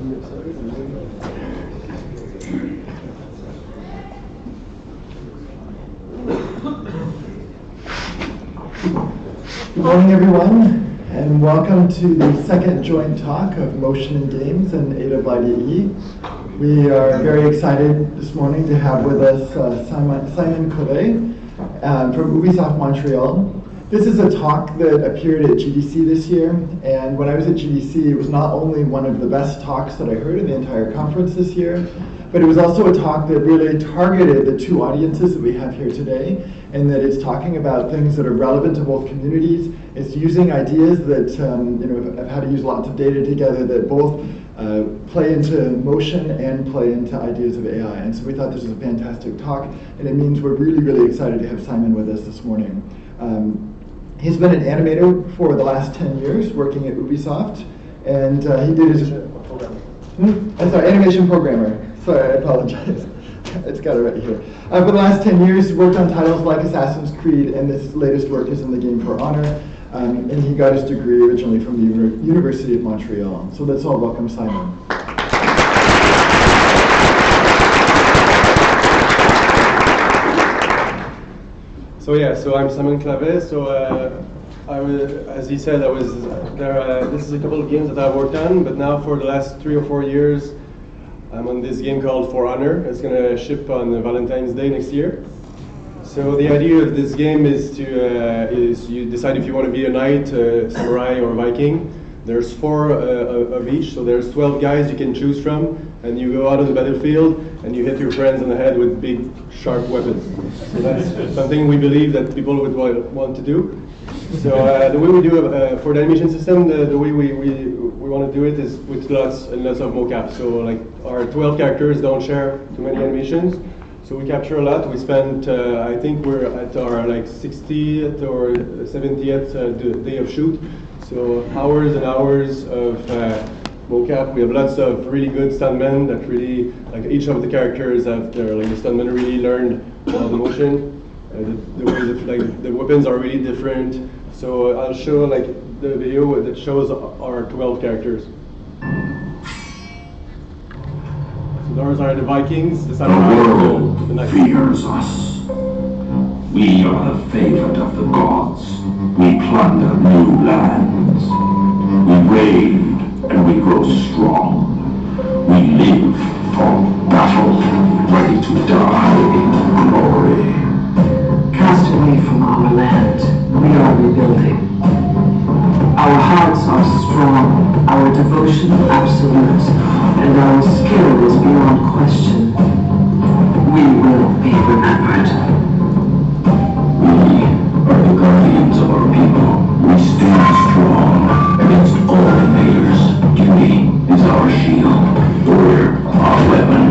Good morning, everyone, and welcome to the second joint talk of Motion in Games and ADA IDE. We are very excited this morning to have with us Simon Clavet from Ubisoft Montreal. This is a talk that appeared at GDC this year, and when I was at GDC, it was not only one of the best talks that I heard in the entire conference this year, but it was also a talk that really targeted the two audiences that we have here today, and that it's talking about things that are relevant to both communities. It's using ideas that, of how to use lots of data together that both play into motion and play into ideas of AI. And so we thought this was a fantastic talk, and it means we're really, really excited to have Simon with us this morning. He's been an animator for the last 10 years, working at Ubisoft, and he did his... animation programmer. Sorry, I apologize. It's got it right here. For the last 10 years, he worked on titles like Assassin's Creed, and this latest work is in the game For Honor. And he got his degree originally from the University of Montreal. So let's all welcome Simon. So I'm Simon Clavet. As he said, I was there. This is a couple of games that I've worked on, but now for the last 3 or 4 years, I'm on this game called For Honor. It's going to ship on Valentine's Day next year. So the idea of this game is you decide if you want to be a knight, samurai, or Viking. There's 4 of each, so there's 12 guys you can choose from, and you go out on the battlefield and you hit your friends on the head with big, sharp weapons. So that's something we believe that people would want to do. So the way we do it for the animation system, the way we want to do it is with lots and lots of mocap. So like our 12 characters don't share too many animations. So we capture a lot. We spent, I think we're at our like 60th or 70th day of shoot. So hours and hours of mocap. We have lots of really good stuntmen that really, like each of the characters have their, like the stuntmen really learned all the motion. The way that the weapons are really different. So I'll show like the video that shows our 12 characters. Those are the Vikings. The world fears us. We are the favorite of the gods. We plunder new lands. We raid and we grow strong. We live for battle, ready to die in glory. Cast away from our land, we are rebuilding. Our hearts are strong, our devotion absolute, and our skill is beyond question. We will be remembered. We are the guardians of our people. We stand strong against all invaders. Duty is our shield, order our weapon.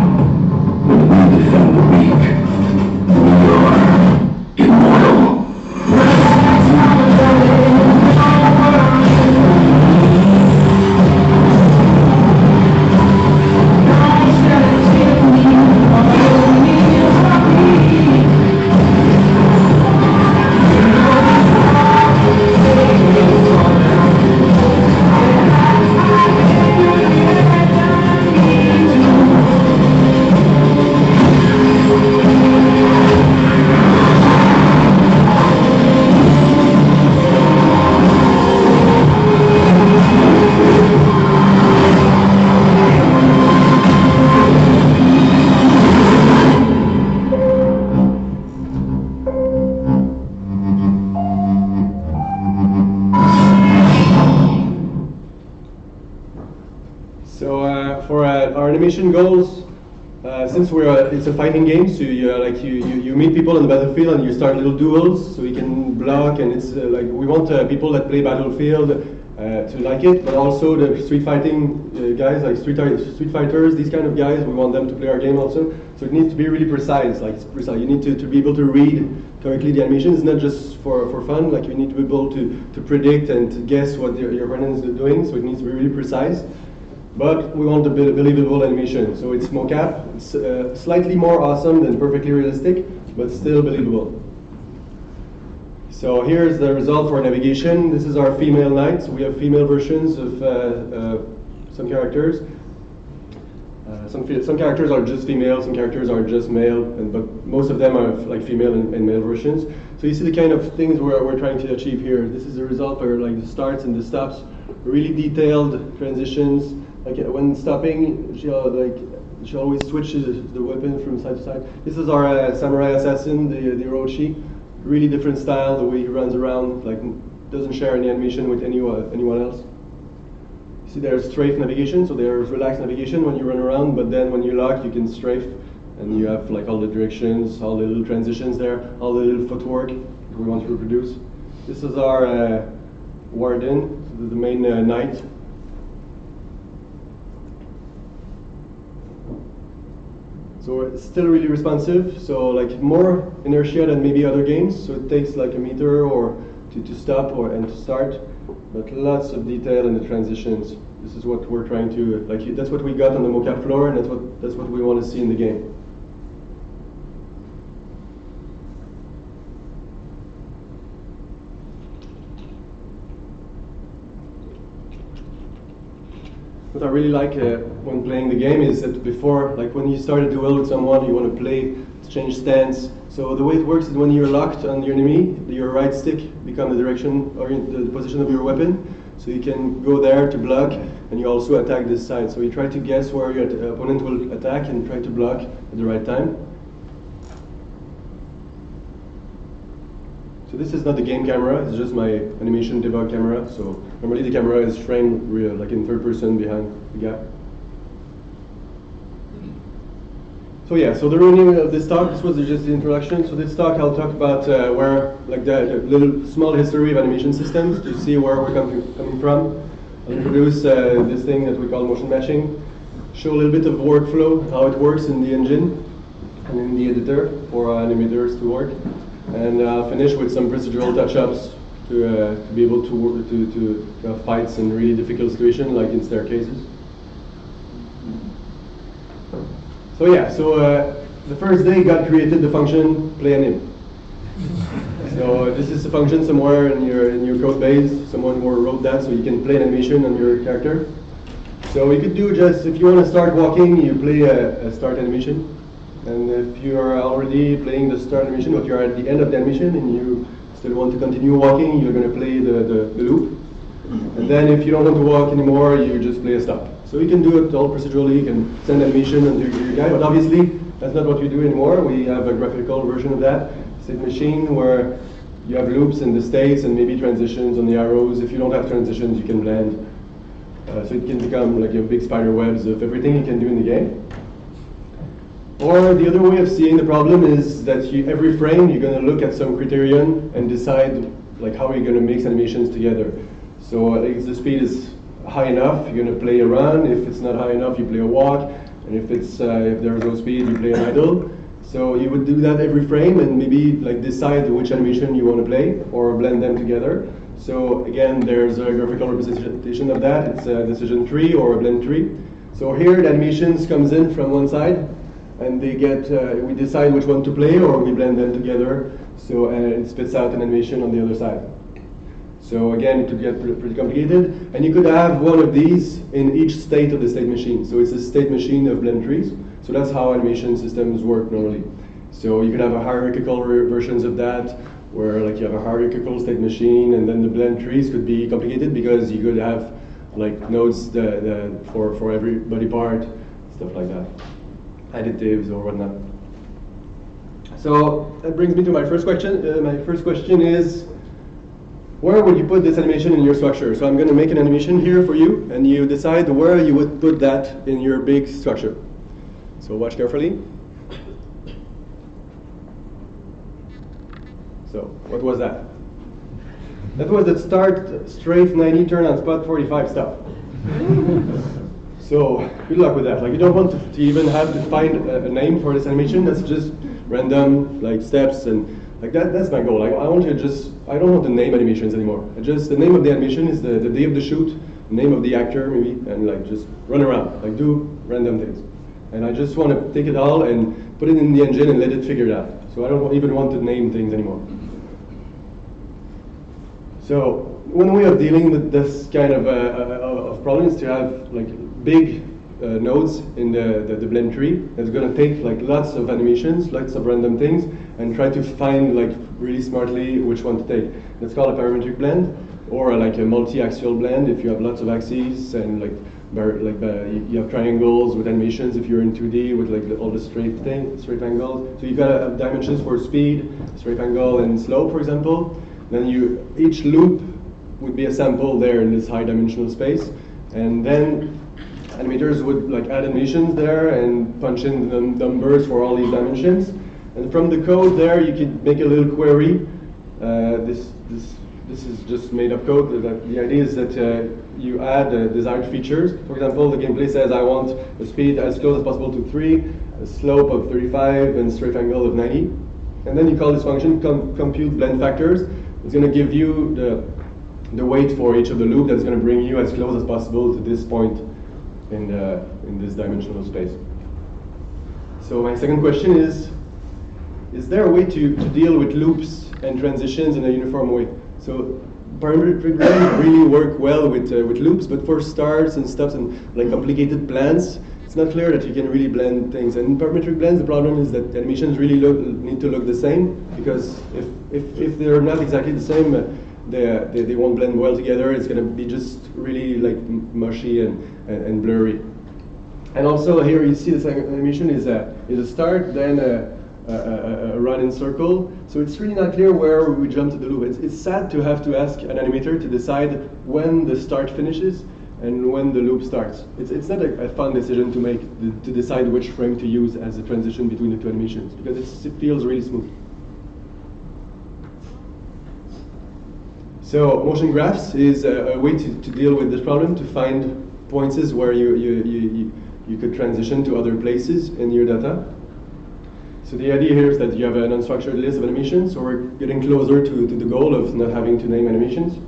When we defend the weak, we are immortal. Animation goals. Since it's a fighting game, so you meet people on the battlefield and you start little duels, so you can block, and it's like we want people that play Battlefield to like it, but also the street fighting guys, like street fighters, these kind of guys, we want them to play our game also. So it needs to be really precise. Like precise. You need to be able to read correctly the animations, not just for fun. Like you need to be able to predict and to guess what your opponent is doing. So it needs to be really precise. But we want a believable animation. So it's mocap. It's slightly more awesome than perfectly realistic, but still believable. So here's the result for navigation. This is our female knight. So we have female versions of some characters. Some characters are just female, some characters are just male, but most of them are like female and male versions. So you see the kind of things we're trying to achieve here. This is the result where like the starts and the stops, really detailed transitions. Like when stopping, she always switches the weapon from side to side. This is our samurai assassin, the Orochi. Really different style, the way he runs around, like doesn't share any animation with anyone else. See, there's strafe navigation, so there's relaxed navigation when you run around, but then when you lock, you can strafe, and you have like all the directions, all the little transitions there, all the little footwork we want to reproduce. This is our warden, the main knight. So it's still really responsive, so like more inertia than maybe other games, so it takes like a meter or to stop and to start. But lots of detail in the transitions. This is what we're trying to, like, that's what we got on the mocap floor, and that's what we want to see in the game. What I really like when playing the game is that before, like when you start a duel with someone, you want to play, to change stance. So the way it works is when you're locked on the enemy, your right stick becomes the direction or the position of your weapon. So you can go there to block, and you also attack this side. So you try to guess where your opponent will attack and try to block at the right time. So this is not the game camera, it's just my animation debug camera. So normally the camera is framed like in third person behind the guy. So yeah, so the running of this talk, this was just the introduction. So this talk I'll talk about where, like the little small history of animation systems to see where we're coming from. I'll introduce this thing that we call motion matching, show a little bit of workflow, how it works in the engine and in the editor for animators to work. And I'll finish with some procedural touch-ups to be able to work, to have fights in really difficult situations like in staircases. So yeah, the first day God created the function play anim. So this is a function somewhere in your code base. Someone wrote that so you can play an animation on your character. So you could do just, if you want to start walking, you play a start animation. And if you are already playing the start animation, but you're at the end of the animation and you still want to continue walking, you're going to play the loop. And then if you don't want to walk anymore, you just play a stop. So you can do it all procedurally, you can send animation onto your guy, but obviously that's not what we do anymore. We have a graphical version of that, state machine, where you have loops in the states and maybe transitions on the arrows. If you don't have transitions, you can blend. So it can become like a big spider webs of everything you can do in the game. Or the other way of seeing the problem is that every frame you're going to look at some criterion and decide like how you're going to mix animations together. So if the speed is high enough, you're going to play a run. If it's not high enough, you play a walk. And if there's no speed, you play an idle. So you would do that every frame and maybe like decide which animation you want to play or blend them together. So again, there's a graphical representation of that. It's a decision tree or a blend tree. So here the animations comes in from one side, and they get we decide which one to play or we blend them together. So it spits out an animation on the other side. So again, it could get pretty complicated, and you could have one of these in each state of the state machine. So it's a state machine of blend trees. So that's how animation systems work normally. So you could have a hierarchical versions of that, where like you have a hierarchical state machine, and then the blend trees could be complicated because you could have like nodes for every body part, stuff like that, additives or whatnot. So that brings me to my first question. My first question is, where would you put this animation in your structure? So I'm going to make an animation here for you, and you decide where you would put that in your big structure. So watch carefully. So what was that? That was the start strafe 90, turn on spot 45 stop. So good luck with that. Like you don't want to even have to find a name for this animation. That's just random like steps and like that. That's my goal. Like I don't want to name animations anymore. The name of the animation is the day of the shoot, the name of the actor maybe, and like just run around, like do random things. And I just want to take it all and put it in the engine and let it figure it out. So I don't even want to name things anymore. So one way of dealing with this kind of problem is to have like big nodes in the blend tree. It's going to take like lots of animations, lots of random things, and try to find like really smartly which one to take. That's called a parametric blend, or like a multi-axial blend if you have lots of axes and like you have triangles with animations if you're in 2D with like all the straight angles. So you got to have dimensions for speed, straight angle, and slope, for example. Then each loop would be a sample there in this high dimensional space, and then animators would like add animations there and punch in the numbers for all these dimensions. And from the code there, you could make a little query. This is just made up code. The idea is that you add desired features. For example, the gameplay says I want a speed as close as possible to 3, a slope of 35, and straight angle of 90. And then you call this function compute blend factors. It's going to give you the weight for each of the loop that's going to bring you as close as possible to this point in this dimensional space. So my second question is there a way to deal with loops and transitions in a uniform way? So parametric blends really work well with loops, but for starts and stops and like complicated plans, it's not clear that you can really blend things. And in parametric blends, the problem is that animations really need to look the same, because if they're not exactly the same, they won't blend well together. It's going to be just really like mushy and blurry. And also here you see this animation is a start, then a run in circle. So it's really not clear where we jump to the loop. It's sad to have to ask an animator to decide when the start finishes and when the loop starts. It's not a fun decision to make, to decide which frame to use as a transition between the two animations, because it feels really smooth. So motion graphs is a way to deal with this problem, to find points where you could transition to other places in your data. So the idea here is that you have an unstructured list of animations, so we're getting closer to the goal of not having to name animations.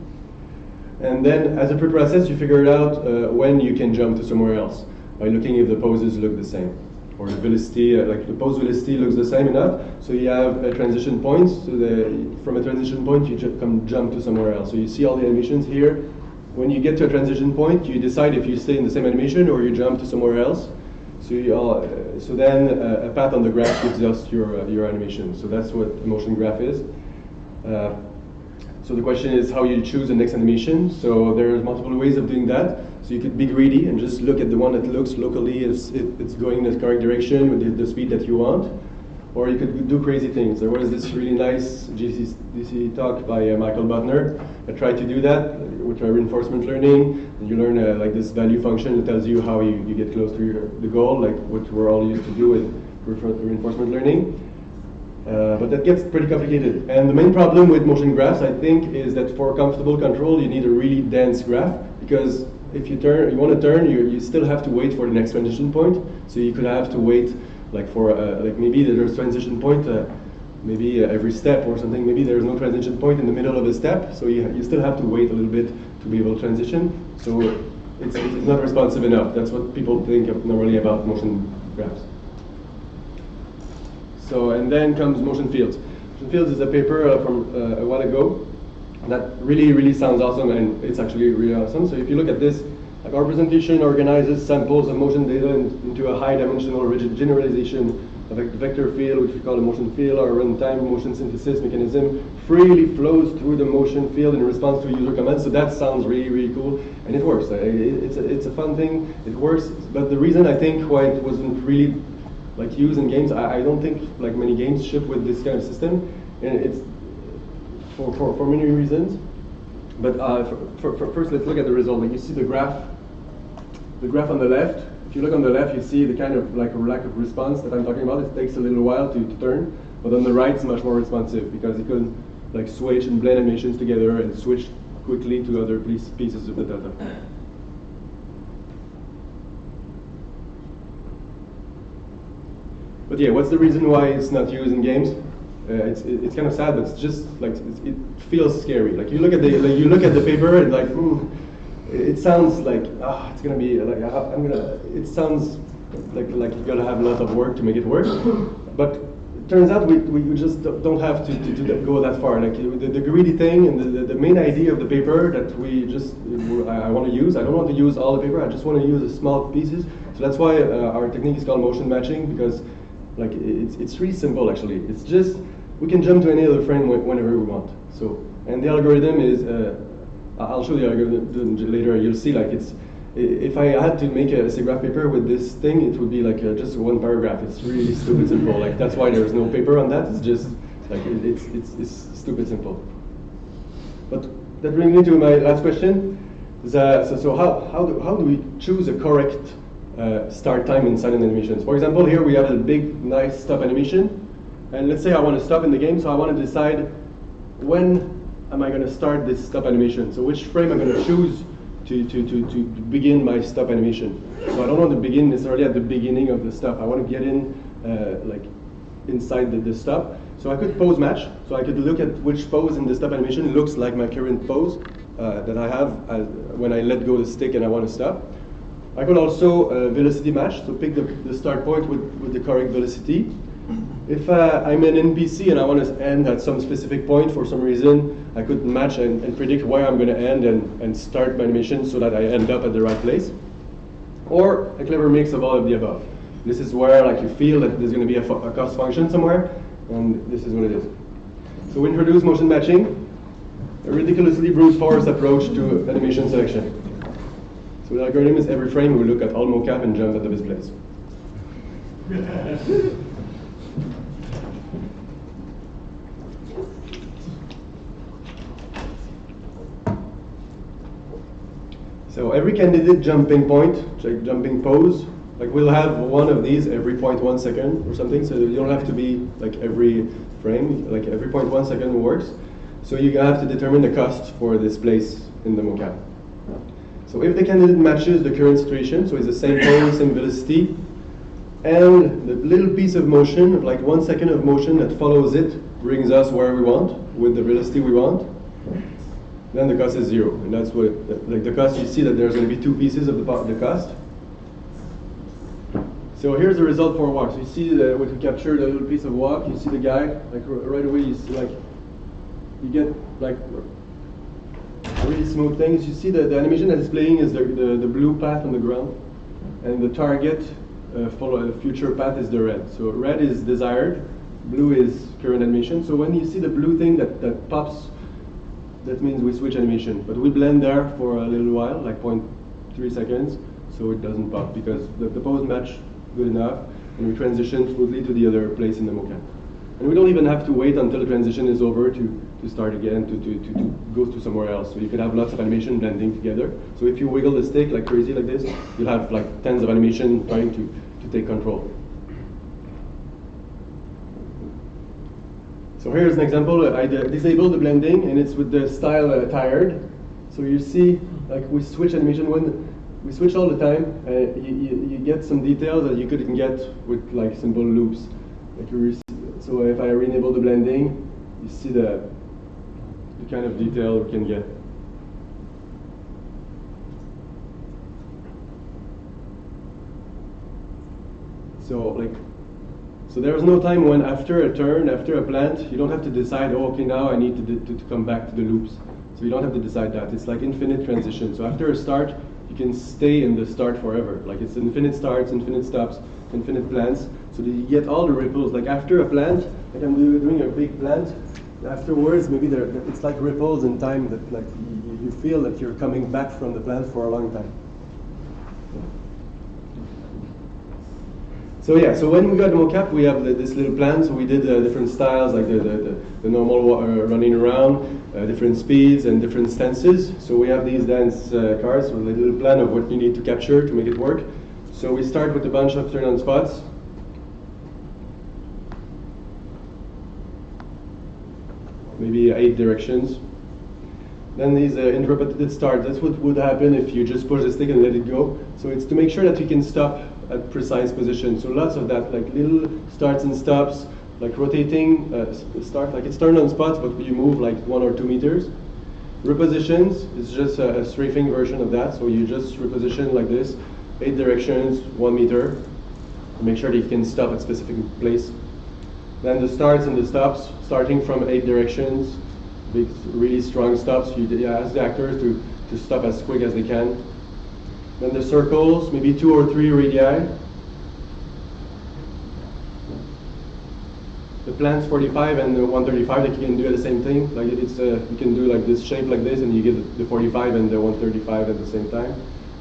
And then as a preprocess, you figure out when you can jump to somewhere else by looking if the poses look the same, or the velocity, like the pose velocity looks the same enough. So you have a transition point. So from a transition point, you jump to somewhere else. So you see all the animations here. When you get to a transition point, you decide if you stay in the same animation or you jump to somewhere else. So then a path on the graph gives us your animation. So that's what a motion graph is. So the question is how you choose the next animation. So there's multiple ways of doing that. So you could be greedy and just look at the one that looks locally it's going in the correct direction with the speed that you want. Or you could do crazy things. There was this really nice GC talk by Michael Butner that tried to do that with reinforcement learning. And you learn like this value function that tells you how you get close to the goal, like what we're all used to do with reinforcement learning. But that gets pretty complicated. And the main problem with motion graphs, I think, is that for comfortable control, you need a really dense graph, because if you want to turn, you still have to wait for the next transition point. So you could have to wait like for like maybe there's transition point maybe every step or something. Maybe there's no transition point in the middle of a step, so you still have to wait a little bit to be able to transition. So it's not responsive enough. That's what people think normally about motion graphs. So, and then comes motion fields. Motion fields is a paper from a while ago that really sounds awesome, and it's actually really awesome. So if you look at this, like our presentation organizes samples of motion data into a high-dimensional rigid generalization of a vector field, which we call a motion field. Our runtime motion synthesis mechanism freely flows through the motion field in response to user commands. So that sounds really cool, and it works. It's a fun thing. It works, but the reason I think why it wasn't really like used in games, I don't think like many games ship with this kind of system, and it's for many reasons. But first, let's look at the result. Like you see the graph on the left. If you look on the left, you see the kind of like a lack of response that I'm talking about. It takes a little while to turn, but on the right, it's much more responsive because it can like switch and blend animations together and switch quickly to other pieces of the data. But yeah, what's the reason why it's not used in games? It's kind of sad, but it's just like it feels scary. Like you look at the paper and like, it sounds like it's gonna be like it sounds like you gotta have a lot of work to make it work. But it turns out we just don't have to go that far. Like the greedy thing and the main idea of the paper that I want to use. I don't want to use all the paper. I just want to use the small pieces. So that's why our technique is called motion matching, because like it's really simple actually. It's just we can jump to any other frame whenever we want. So, and the algorithm is I'll show you the algorithm later. You'll see like it's. If I had to make a graph paper with this thing, it would be like just one paragraph. It's really stupid simple. Like that's why there's no paper on that. It's just like it's stupid simple. But that brings me to my last question. So how do we choose a correct start time inside an animation? For example, here we have a big nice stop animation, and let's say I want to stop in the game. So I want to decide when am I going to start this stop animation. So which frame I'm going to choose to begin my stop animation. So I don't want to begin necessarily at the beginning of the stop. I want to get in like inside the stop. So I could pose match. So I could look at which pose in the stop animation looks like my current pose that I have when I let go the stick and I want to stop. I could also velocity match. So pick the start point with the correct velocity. If I'm an NPC and I want to end at some specific point for some reason, I could match and predict where I'm going to end and start my animation so that I end up at the right place. Or a clever mix of all of the above. This is where like you feel that there's going to be a cost function somewhere, and this is what it is. So we introduce motion matching, a ridiculously brute force approach to animation selection. So the algorithm is every frame we look at all mocap and jump at the best place. So every candidate jumping point, like jumping pose, like we'll have one of these every 0.1 second or something. So you don't have to be like every frame, like every 0.1 second works. So you have to determine the cost for this place in the mocap. So if the candidate matches the current situation, so it's the same pose, same velocity, and the little piece of motion, like 1 second of motion that follows it, brings us where we want with the velocity we want, then the cost is 0. And that's what, like the cost, you see that there's going to be two pieces of the cost. So here's the result for a walk. So you see when we capture the little piece of walk, you see the guy, like right away you see like, you get like really smooth things. You see the animation that is playing is the blue path on the ground, and the target follow the future path is the red. So red is desired, blue is current animation. So when you see the blue thing that pops, that means we switch animation. But we blend there for a little while, like 0.3 seconds, so it doesn't pop because the pose match good enough, and we transition smoothly to the other place in the mocap. And we don't even have to wait until the transition is over to start again, to go to somewhere else. So you could have lots of animation blending together. So if you wiggle the stick like crazy like this, you'll have like tens of animation trying to take control. So here's an example. I disable the blending, and it's with the style tired. So you see, like we switch animation when we switch all the time. You get some details that you couldn't get with like simple loops. Like so if I re-enable the blending, you see the kind of detail we can get. So there's no time when after a turn, after a plant, you don't have to decide, oh, okay, now I need to come back to the loops. So you don't have to decide that. It's like infinite transition. So after a start, you can stay in the start forever. Like it's infinite starts, infinite stops, infinite plants. So that you get all the ripples. Like after a plant, like I'm doing a big plant, afterwards maybe it's like ripples in time that like you feel that you're coming back from the plant for a long time. So yeah, so when we got the mocap, we have this little plan. So we did different styles, like the normal running around, different speeds and different stances. So we have these dance cards with a little plan of what you need to capture to make it work. So we start with a bunch of turn-on spots. Maybe 8 directions. Then these interrupted starts. That's what would happen if you just push the stick and let it go. So it's to make sure that you can stop at precise position. So lots of that, like little starts and stops, like rotating start, like it's turned on spots, but you move like 1 or 2 meters. Repositions is just a strafing version of that. So you just reposition like this, 8 directions, 1 meter, to make sure that you can stop at specific place. Then the starts and the stops, starting from 8 directions, big, really strong stops. You ask the actors to stop as quick as they can. Then the circles, maybe 2 or 3 radii. The plants 45 and the 135, like you can do the same thing. Like it's you can do like this shape like this, and you get the 45 and the 135 at the same time.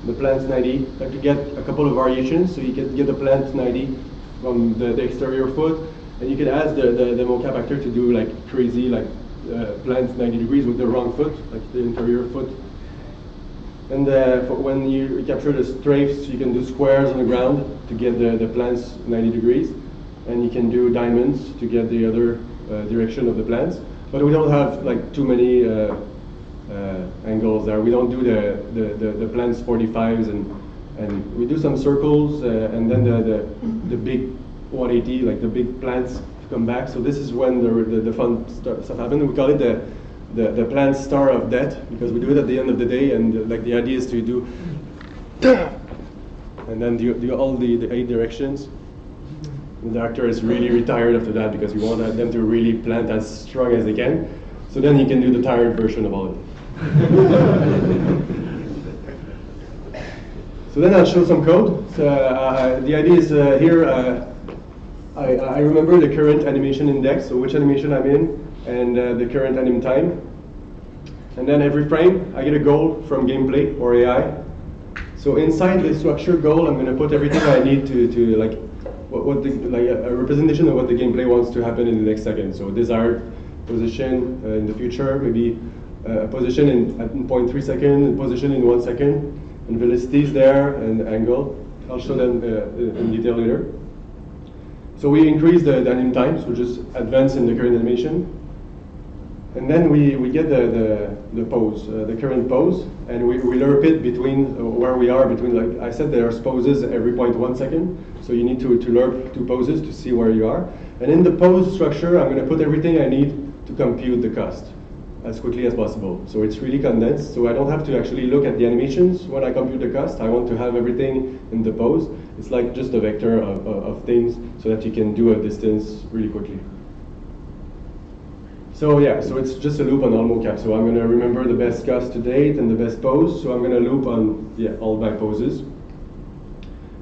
The plants 90, like you get a couple of variations. So you can get the plant 90 from the exterior foot, and you can ask the mocap actor to do like crazy like plants 90 degrees with the wrong foot, like the interior foot. And when you capture the strafes, you can do squares on the ground to get the plants 90 degrees. And you can do diamonds to get the other direction of the plants. But we don't have like too many angles there. We don't do the plants 45s, and we do some circles, and then the big 180, like the big plants come back. So this is when the fun stuff happens. We call it the plant star of death, because we do it at the end of the day, and like the idea is to do and then do all the 8 directions. The actor is really retired after that, because we want them to really plant as strong as they can. So then you can do the tired version of all of it. So then I'll show some code. So the idea is here, I remember the current animation index, so which animation I'm in, and the current anim time. And then every frame, I get a goal from gameplay or AI. So inside the structured goal, I'm going to put everything I need to like, a representation of what the gameplay wants to happen in the next second. So desired position in the future, maybe a position at 0.3 seconds, position in 1 second, and velocities there, and angle. I'll show them in detail later. So we increase the anim time, so just advance in the current animation. And then we get the pose, the current pose, and we lerp it between where we are, between, like I said, there's poses every 0.1 second. So you need to lerp 2 poses to see where you are. And in the pose structure, I'm going to put everything I need to compute the cost as quickly as possible. So it's really condensed, so I don't have to actually look at the animations when I compute the cost. I want to have everything in the pose. It's like just a vector of things, so that you can do a distance really quickly. So yeah, so it's just a loop on all mocap. So I'm going to remember the best cost to date and the best pose. So I'm going to loop on all my poses.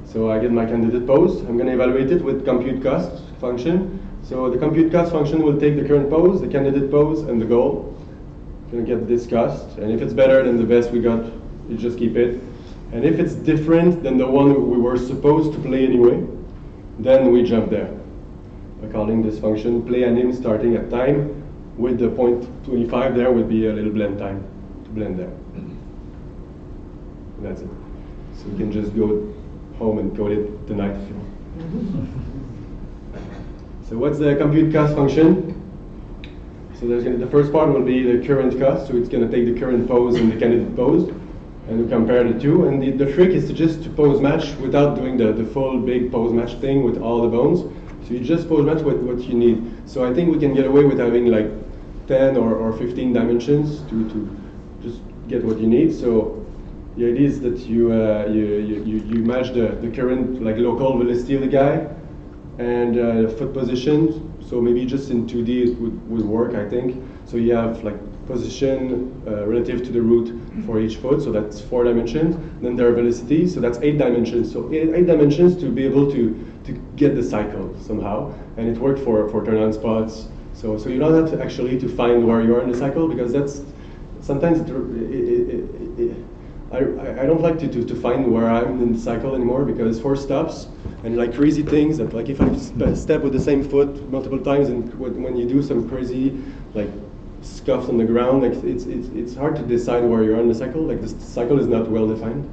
So I get my candidate pose. I'm going to evaluate it with compute cost function. So the compute cost function will take the current pose, the candidate pose, and the goal. I'm going to get this cost. And if it's better than the best we got, you just keep it. And if it's different than the one we were supposed to play anyway, then we jump there by calling this function play anim starting at time, with the 0.25 there would be a little blend time to blend there. And that's it. So you can just go home and code it tonight if you want. So what's the compute cost function? So the first part will be the current cost. So it's going to take the current pose and the candidate pose, and we compare the two. And the trick is to pose match without doing the full big pose match thing with all the bones. So you just pose match with what you need. So I think we can get away with having like 10 or 15 dimensions to just get what you need. So the idea is that you match the current like local velocity of the guy and foot position. So maybe just in 2D it would work, I think. So you have like position relative to the root for each foot, so that's 4 dimensions. Then there are velocities, so that's 8 dimensions. So 8 dimensions to be able to get the cycle somehow. And it worked for turn-on spots. So you don't have to actually to find where you are in the cycle, because that's sometimes I don't like to find where I'm in the cycle anymore, because for stops and like crazy things that like if I step with the same foot multiple times, and when you do some crazy like scuffs on the ground, like it's hard to decide where you are in the cycle. Like the cycle is not well defined.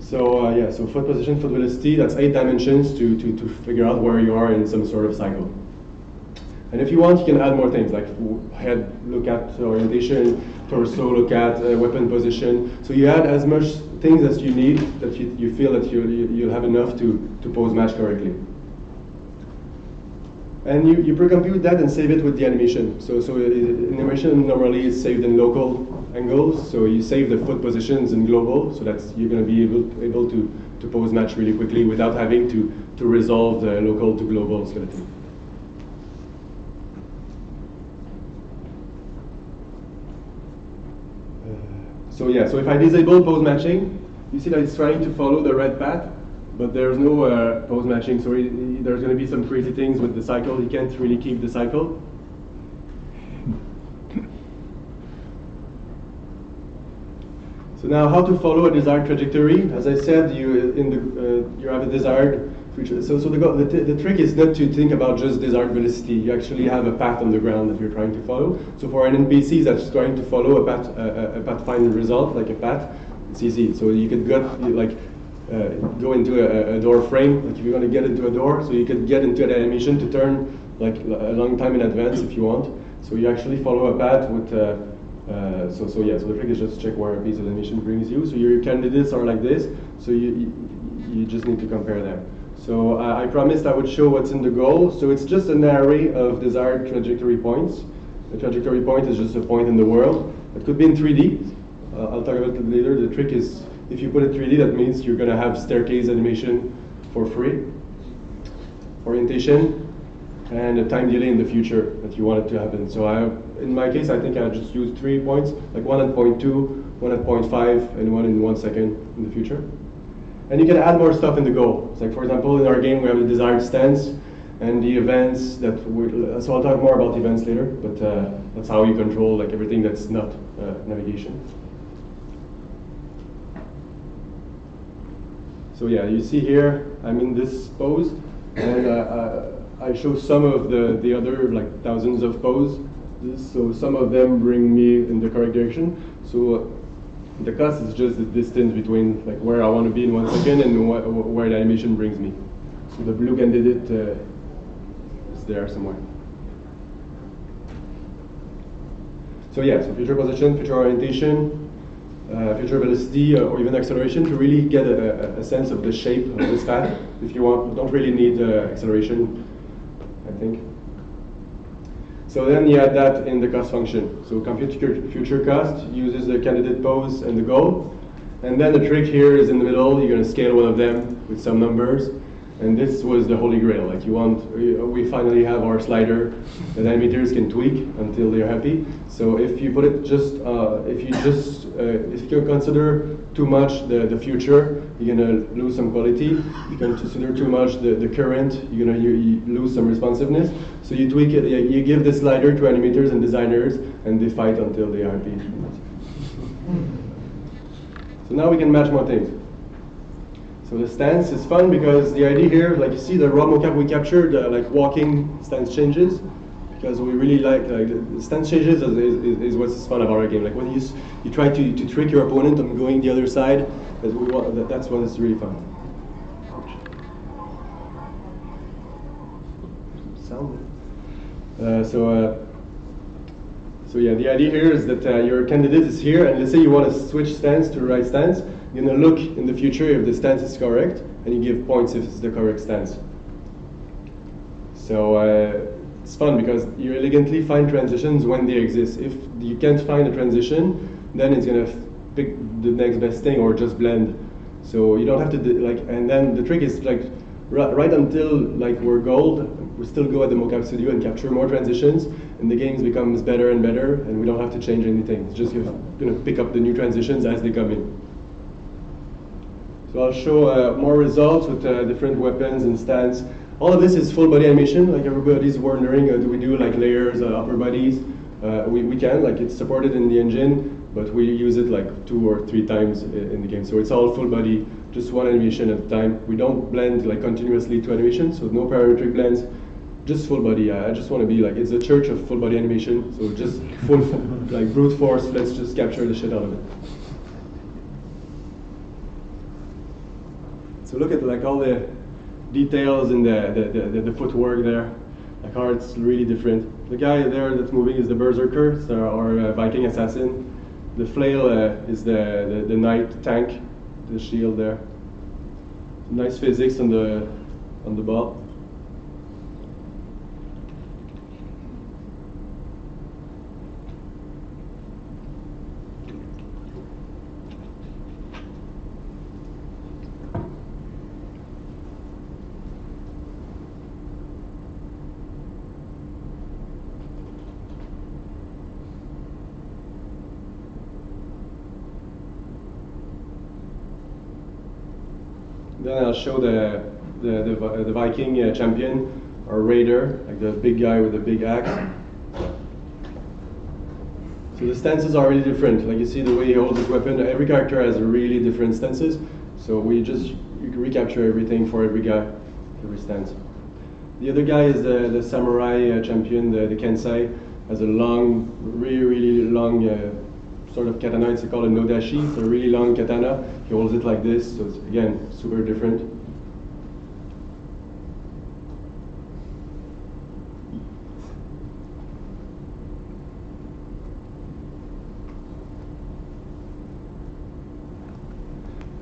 So so foot position, foot velocity, that's 8 dimensions to figure out where you are in some sort of cycle. And if you want, you can add more things like head look at orientation, torso look at weapon position. So you add as much things as you need that you feel that you'll have enough to pose match correctly. And you pre-compute that and save it with the animation. So animation normally is saved in local angles. So you save the foot positions in global, so that's you're going to be able to pose match really quickly without having to resolve the local to global skeleton. So yeah, so if I disable pose matching, you see that it's trying to follow the red path, but there's no pose matching, so there's going to be some crazy things with the cycle. You can't really keep the cycle. So now, how to follow a desired trajectory? As I said, you have a desired future. So the trick is not to think about just desired velocity. You actually have a path on the ground that you're trying to follow. So for an NPC that's trying to follow a pathfinder result, like a path, it's easy. So you could go into a door frame. Like if you're going to get into a door, so you could get into an animation to turn like a long time in advance if you want. So you actually follow a path with. So the trick is just check where a piece of animation brings you. So your candidates are like this. So you just need to compare them. So I promised I would show what's in the goal. So it's just an array of desired trajectory points. The trajectory point is just a point in the world. It could be in 3D. I'll talk about it later. The trick is if you put it 3D, that means you're going to have staircase animation for free, orientation, and a time delay in the future that you want it to happen. So in my case, I think I just used 3 points, like one at 0.2, one at 0.5, and one in 1 second in the future. And you can add more stuff in the goal. It's like, for example, in our game, we have the desired stance and the events that so I'll talk more about events later, but that's how you control like everything that's not navigation. So yeah, you see here, I'm in this pose, and I show some of the other like thousands of poses. So some of them bring me in the correct direction. So the cost is just the distance between like where I want to be in 1 second and where the animation brings me. So the blue candidate is there somewhere. So yeah, so future position, future orientation, future velocity, or even acceleration to really get a sense of the shape of this path. If you want, don't really need acceleration, I think. So then you add that in the cost function. So compute future cost uses the candidate pose and the goal. And then the trick here is in the middle, you're going to scale one of them with some numbers. And this was the holy grail. Like we finally have our slider that animators can tweak until they're happy. So if you put it just, if you consider too much the future, you're gonna lose some quality. You can consider too much the current, you lose some responsiveness. So you tweak it, you give the slider to animators and designers, and they fight until they are happy. So now we can match more things. So the stance is fun because the idea here, like you see the raw mocap we captured, like walking stance changes, because we really like the stance changes is what's fun about our game. Like when you try to trick your opponent on going the other side, that's what is really fun. Sound. So yeah, the idea here is that your candidate is here, and let's say you want to switch stance to the right stance. You're going to look in the future if the stance is correct, and you give points if it's the correct stance. So it's fun because you elegantly find transitions when they exist. If you can't find a transition, then it's going to pick the next best thing or just blend. So you don't have to and then the trick is like right until like we're gold, we still go at the mocap studio and capture more transitions, and the game becomes better and better, and we don't have to change anything. It's just you're going to pick up the new transitions as they come in. So I'll show more results with different weapons and stance. All of this is full body animation. Like everybody's wondering, do we do like layers, upper bodies? We can, like it's supported in the engine, but we use it like 2 or 3 times in the game. So it's all full body, just one animation at a time. We don't blend like continuously to animation, so no parametric blends, just full body. I just want to be like, it's a church of full body animation, so just full, like brute force, let's just capture the shit out of it. So look at like all the details in the footwork there, like how it's really different. The guy there that's moving is the berserker, or Viking assassin. The flail is the knight tank, the shield there. Nice physics on the ball. Then I'll show the Viking champion, or raider, like the big guy with the big axe. So the stances are really different. Like you see the way he holds his weapon. Every character has really different stances. So you can recapture everything for every guy, every stance. The other guy is the samurai champion, the Kensai, has a long, really long sort of katana. It's called a nodashi. It's a really long katana. He holds it like this, so it's again super different.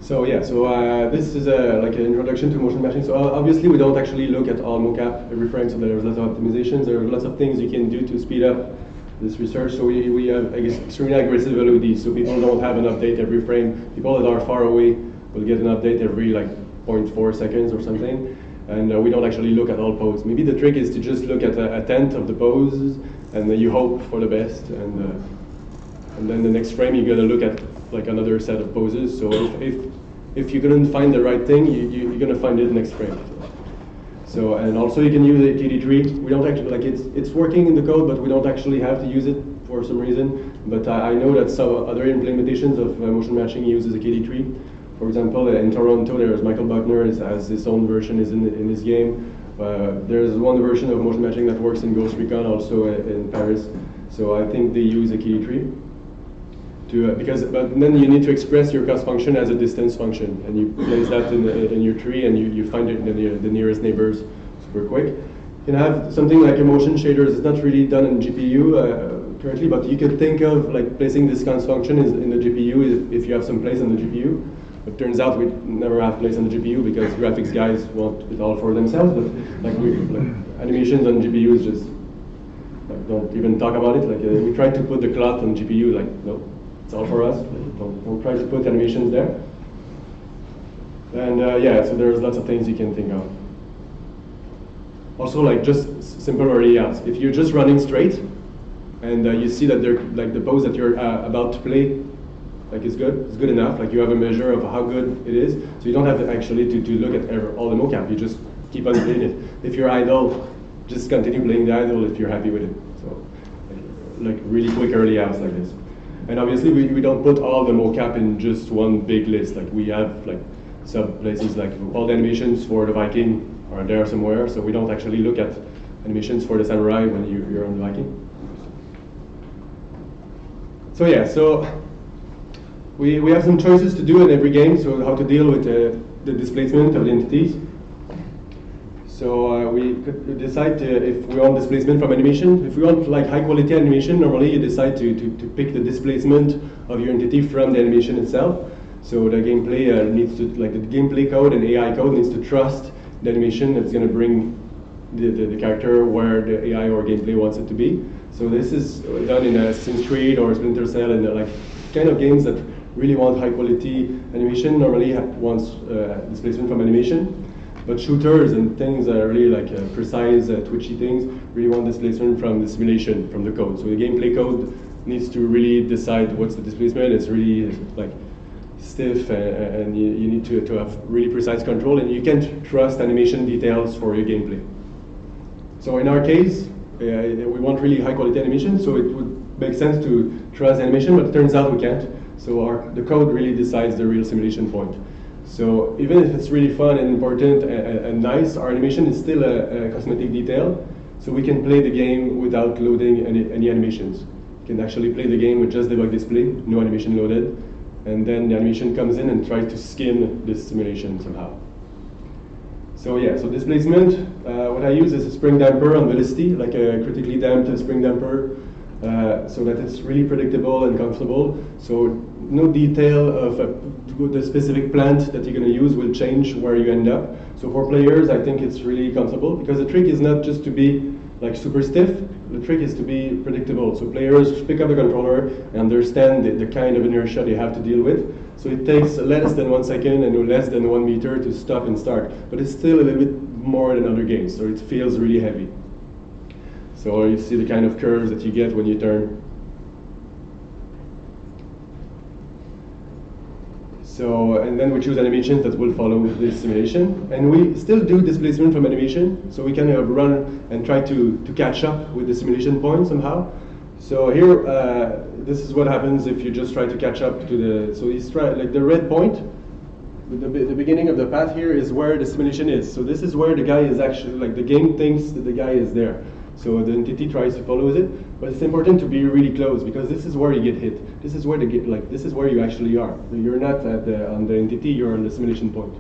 So yeah, this is like an introduction to motion matching. So obviously we don't actually look at all mocap every frame, so there's lots of optimizations, there are lots of things you can do to speed up this research. So we have, I guess, extremely aggressive LODs, so people don't have an update every frame. People that are far away will get an update every like 0.4 seconds or something, and we don't actually look at all poses. Maybe the trick is to just look at a tenth of the poses, and then you hope for the best, and then the next frame you gotta look at like another set of poses. So if you couldn't find the right thing, you're gonna find it next frame. So, and also you can use a KD tree. We don't actually, like it's working in the code, but we don't actually have to use it for some reason. But I know that some other implementations of motion matching uses a KD tree. For example, in Toronto, there's Michael Buckner has his own version in his game. There's one version of motion matching that works in Ghost Recon, also in Paris. So I think they use a KD tree. But then you need to express your cost function as a distance function, and you place that in your tree, and you find it in the nearest neighbors super quick. You can have something like a motion shaders. It's not really done in GPU currently, but you could think of like placing this cost function in the GPU if you have some place in the GPU. It turns out we never have place on the GPU because graphics guys want it all for themselves. But like animations on GPU is just like, don't even talk about it. Like we tried to put the cloth on GPU, like no. It's all for us. Don't try to put animations there. And yeah, so there's lots of things you can think of. Also, like just simple layouts. If you're just running straight, and you see that they're like the pose that you're about to play, like it's good enough. Like you have a measure of how good it is, so you don't have to actually to look at all the mocap. You just keep on playing it. If you're idle, just continue playing the idle if you're happy with it. So like really quick early outs like this. And obviously we don't put all the mocap in just one big list. Like we have like sub places, like all the animations for the Viking are there somewhere. So we don't actually look at animations for the samurai when you're on the Viking. So yeah, so we have some choices to do in every game. So how to deal with the displacement of the entities. So we could decide if we want displacement from animation. If we want like high quality animation, normally you decide to pick the displacement of your entity from the animation itself. So the gameplay needs to, like the gameplay code and AI code needs to trust the animation that's going to bring the character where the AI or gameplay wants it to be. So this is done in Assassin's Creed or Splinter Cell, and like kind of games that really want high quality animation normally wants displacement from animation. But shooters and things that are really like precise, twitchy things really want displacement from the simulation, from the code. So the gameplay code needs to really decide what's the displacement. It's really like stiff, and you need to have really precise control, and you can't trust animation details for your gameplay. So in our case, we want really high quality animation, so it would make sense to trust animation, but it turns out we can't. So the code really decides the real simulation point. So even if it's really fun and important and nice, our animation is still a cosmetic detail. So we can play the game without loading any animations. You can actually play the game with just debug display, no animation loaded, and then the animation comes in and tries to skin this simulation somehow. So yeah, so displacement, what I use is a spring damper on velocity, like a critically damped spring damper, so that it's really predictable and comfortable. So no detail of the specific plant that you're going to use will change where you end up. So for players, I think it's really comfortable, because the trick is not just to be like super stiff. The trick is to be predictable. So players pick up the controller and understand the kind of inertia they have to deal with. So it takes less than 1 second and less than 1 meter to stop and start, but it's still a little bit more than other games. So it feels really heavy. So you see the kind of curves that you get when you So, and then we choose animations that will follow this simulation. And we still do displacement from animation, so we can run and try to catch up with the simulation point somehow. So here, this is what happens if you just try to catch up to the, so you try, like the red point, the beginning of the path here is where the simulation is. So this is where the guy is actually, like the game thinks that the guy is there. So the entity tries to follow it, but it's important to be really close because this is where you get hit. This is where this is where you actually are. You're not on the entity, you're on the simulation point.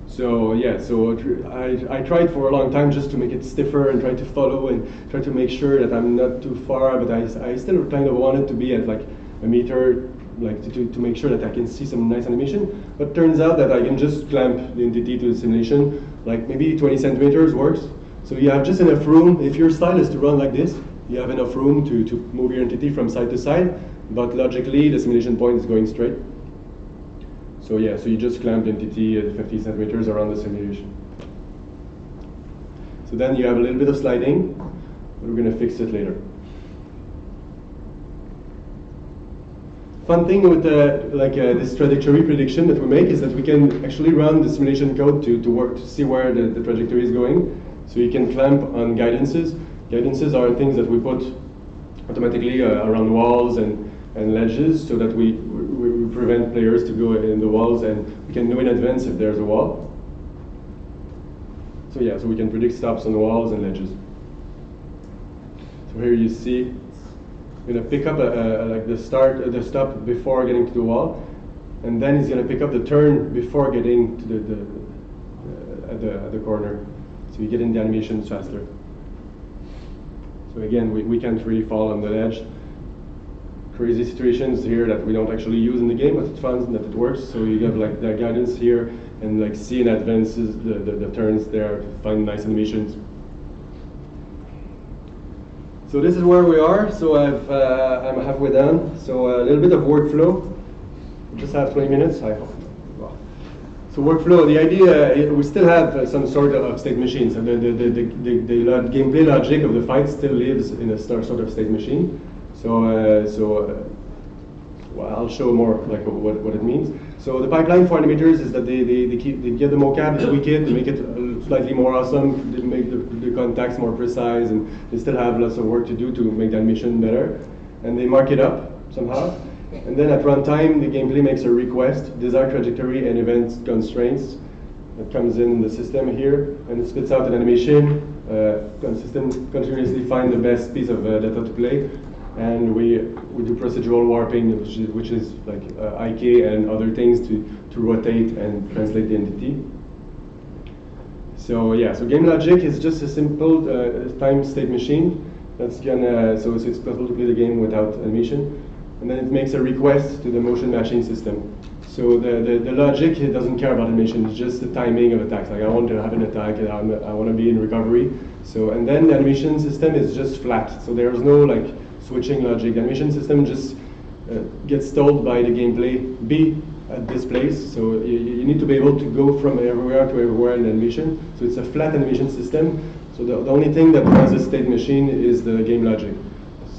So yeah, so I tried for a long time just to make it stiffer and try to follow and try to make sure that I'm not too far, but I still kind of wanted to be at like a meter, like to make sure that I can see some nice animation. But turns out that I can just clamp the entity to the simulation, like maybe 20 centimeters works. So you have just enough room, if your style is to run like this, you have enough room to move your entity from side to side, but logically the simulation point is going straight. So yeah, so you just clamp the entity at 50 centimeters around the simulation. So then you have a little bit of sliding, but we're going to fix it later. Fun thing with this trajectory prediction that we make is that we can actually run the simulation code to work to see where the trajectory is going. So you can clamp on guidances. Guidances are things that we put automatically around walls and ledges so that we prevent players to go in the walls, and we can know in advance if there's a wall. So yeah, so we can predict stops on the walls and ledges. So here you see, I'm going to pick up like the stop before getting to the wall, and then he's going to pick up the turn before getting to at the corner. So you get in the animations faster. So again, we can't really fall on the ledge. Crazy situations here that we don't actually use in the game, but it's fun that it works. So you have like the guidance here and like see in advance the turns there to find nice animations. So this is where we are. So I'm halfway done. So a little bit of workflow. We just have 20 minutes, I hope. So workflow, the idea, we still have some sort of state machines. And the gameplay logic of the fight still lives in a sort of state machine. So well, I'll show more like what it means. So the pipeline for animators is that they get the mocap, they tweak it, they make it slightly more awesome, they make the contacts more precise, and they still have lots of work to do to make the animation better. And they mark it up somehow. And then at runtime, the gameplay makes a request, desired trajectory and event constraints that comes in the system here, and it spits out an animation. System continuously find the best piece of data to play, and we do procedural warping, which is like IK and other things to rotate and translate the entity. So yeah, so game logic is just a simple time state machine that's gonna so it's possible to play the game without animation. And then it makes a request to the motion matching system. So the logic, it doesn't care about animation, it's just the timing of attacks. Like I want to have an attack, and I want to be in recovery. So, and then the animation system is just flat. So there's no like switching logic. The animation system just gets told by the gameplay, be at this place. So you need to be able to go from everywhere to everywhere in animation. So it's a flat animation system. So the only thing that runs a state machine is the game logic.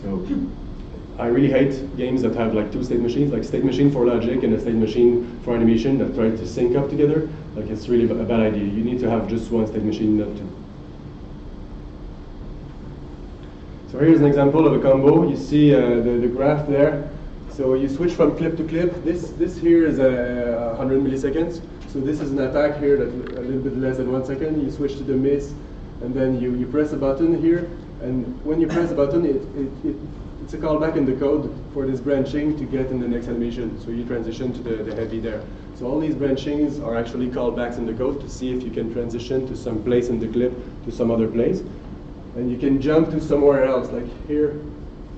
So I really hate games that have like two state machines, like state machine for logic and a state machine for animation that try to sync up together. Like it's really a bad idea. You need to have just one state machine, not two. So here's an example of a combo. You see the graph there. So you switch from clip to clip. This here is 100 milliseconds. So this is an attack here that a little bit less than 1 second. You switch to the miss, and then you press a button here. And when you press a button, it's a callback in the code for this branching to get in the next animation. So you transition to the heavy there. So all these branchings are actually callbacks in the code to see if you can transition to some place in the clip to some other place. And you can jump to somewhere else, like here,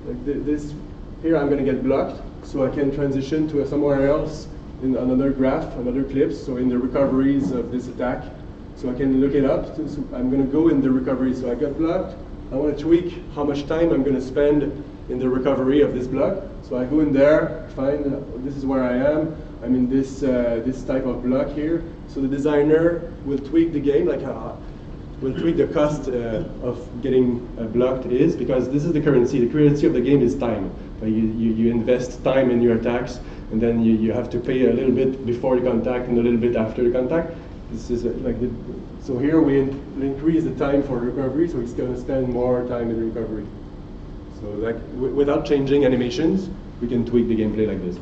like this. Here I'm going to get blocked, so I can transition to somewhere else in another graph, another clip, so in the recoveries of this attack. So I can look it up. So I'm going to go in the recovery. So I got blocked. I want to tweak how much time I'm going to spend in the recovery of this block. So I go in there, find this is where I am. I'm in this this type of block here. So the designer will tweak the game, like we'll tweak the cost of getting blocked is, because this is the currency. The currency of the game is time. You invest time in your attacks, and then you have to pay a little bit before the contact and a little bit after the contact. This is so here we increase the time for recovery, so it's going to spend more time in recovery. So like without changing animations, we can tweak the gameplay like this.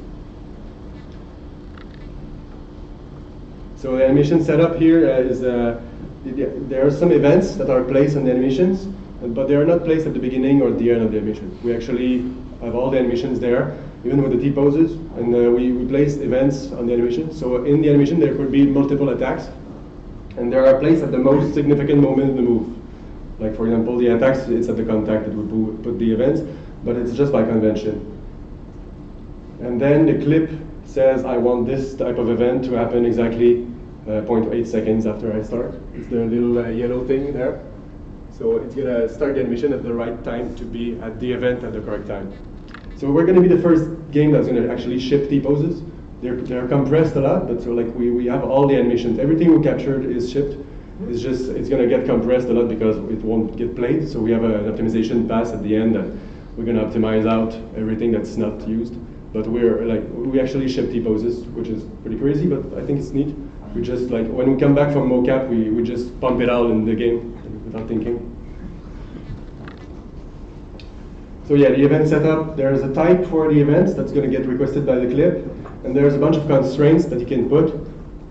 So the animation setup here is there are some events that are placed on the animations, but they are not placed at the beginning or the end of the animation. We actually have all the animations there, even with the T-poses, and we place events on the animation. So in the animation there could be multiple attacks, and they are placed at the most significant moment in the move. Like for example, the attacks, it's at the contact that we put the events, but it's just by convention. And then the clip says, I want this type of event to happen exactly 0.8 seconds after I start. It's the little yellow thing there. So it's going to start the animation at the right time to be at the event at the correct time. So we're going to be the first game that's going to actually ship T-poses. They're compressed a lot, but so like we have all the animations. Everything we captured is shipped. It's going to get compressed a lot because it won't get played. So we have an optimization pass at the end that we're going to optimize out everything that's not used. But we actually ship T-poses, which is pretty crazy, but I think it's neat. We just when we come back from mocap, we just pump it out in the game without thinking. So yeah, the event setup, there's a type for the events that's going to get requested by the clip, and there's a bunch of constraints that you can put,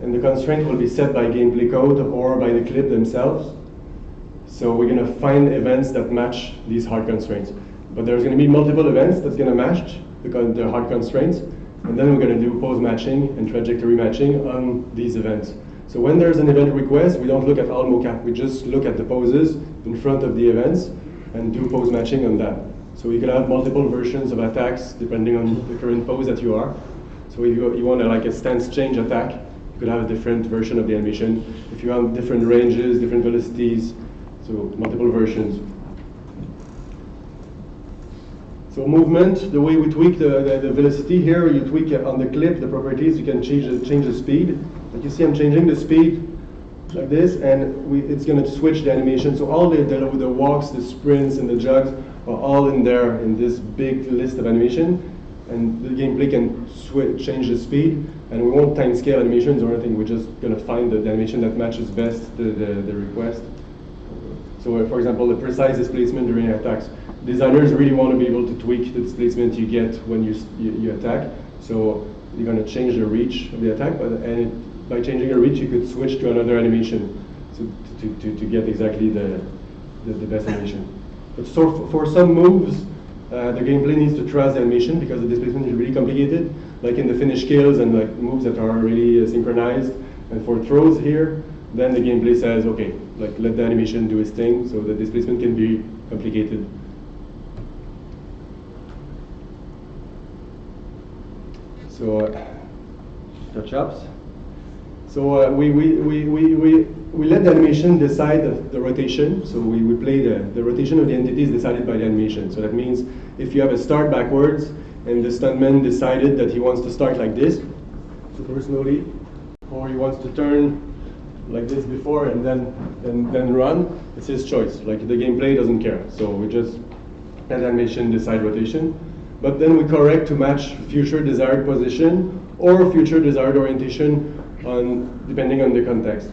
and the constraint will be set by gameplay code or by the clip themselves. So we're going to find events that match these hard constraints. But there's going to be multiple events that's going to match the hard constraints, and then we're going to do pose matching and trajectory matching on these events. So when there's an event request, we don't look at all mocap, we just look at the poses in front of the events and do pose matching on that. So you can have multiple versions of attacks depending on the current pose that you are. So if you want a stance change attack, you could have a different version of the animation. If you want different ranges, different velocities, so multiple versions. So movement, the way we tweak the velocity here, you tweak on the clip, the properties, you can change the speed. Like you see, I'm changing the speed like this, and it's going to switch the animation. So all the walks, the sprints, and the jogs are all in there in this big list of animation, and the gameplay can change the speed, and we won't timescale animations or anything. We're just going to find the animation that matches best the request. So for example, the precise displacement during attacks. Designers really want to be able to tweak the displacement you get when you attack. So you're going to change the reach of the attack, by changing the reach, you could switch to another animation to get exactly the best animation. But so for some moves, the gameplay needs to trust the animation because the displacement is really complicated, like in the finish kills and moves that are really synchronized. And for throws here, then the gameplay says, okay, let the animation do its thing, so the displacement can be complicated. So touch-ups. So we let the animation decide the rotation. So we play the rotation of the entity is decided by the animation. So that means if you have a start backwards and the stuntman decided that he wants to start like this, super slowly, or he wants to turn like this before and then run, it's his choice. Like the gameplay doesn't care. So we just let the animation decide rotation. But then we correct to match future desired position or future desired orientation depending on the context.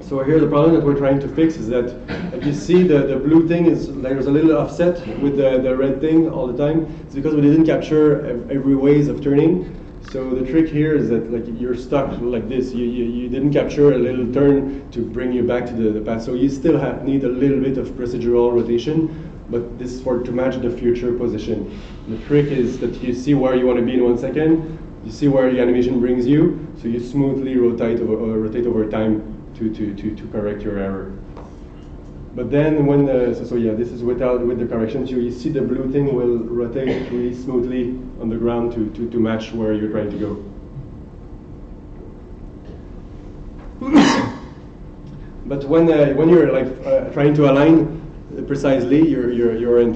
So here the problem that we're trying to fix is that, like you see, the blue thing there's a little offset with the red thing all the time. It's because we didn't capture every ways of turning. So the trick here is that you're stuck like this. You didn't capture a little turn to bring you back to the path. So you still need a little bit of procedural rotation, but this is to match the future position. The trick is that you see where you want to be in 1 second. You see where the animation brings you, so you smoothly rotate over time to correct your error. But then when this is with the correction, so you see the blue thing will rotate really smoothly on the ground to match where you're trying to go. But when you're trying to align precisely your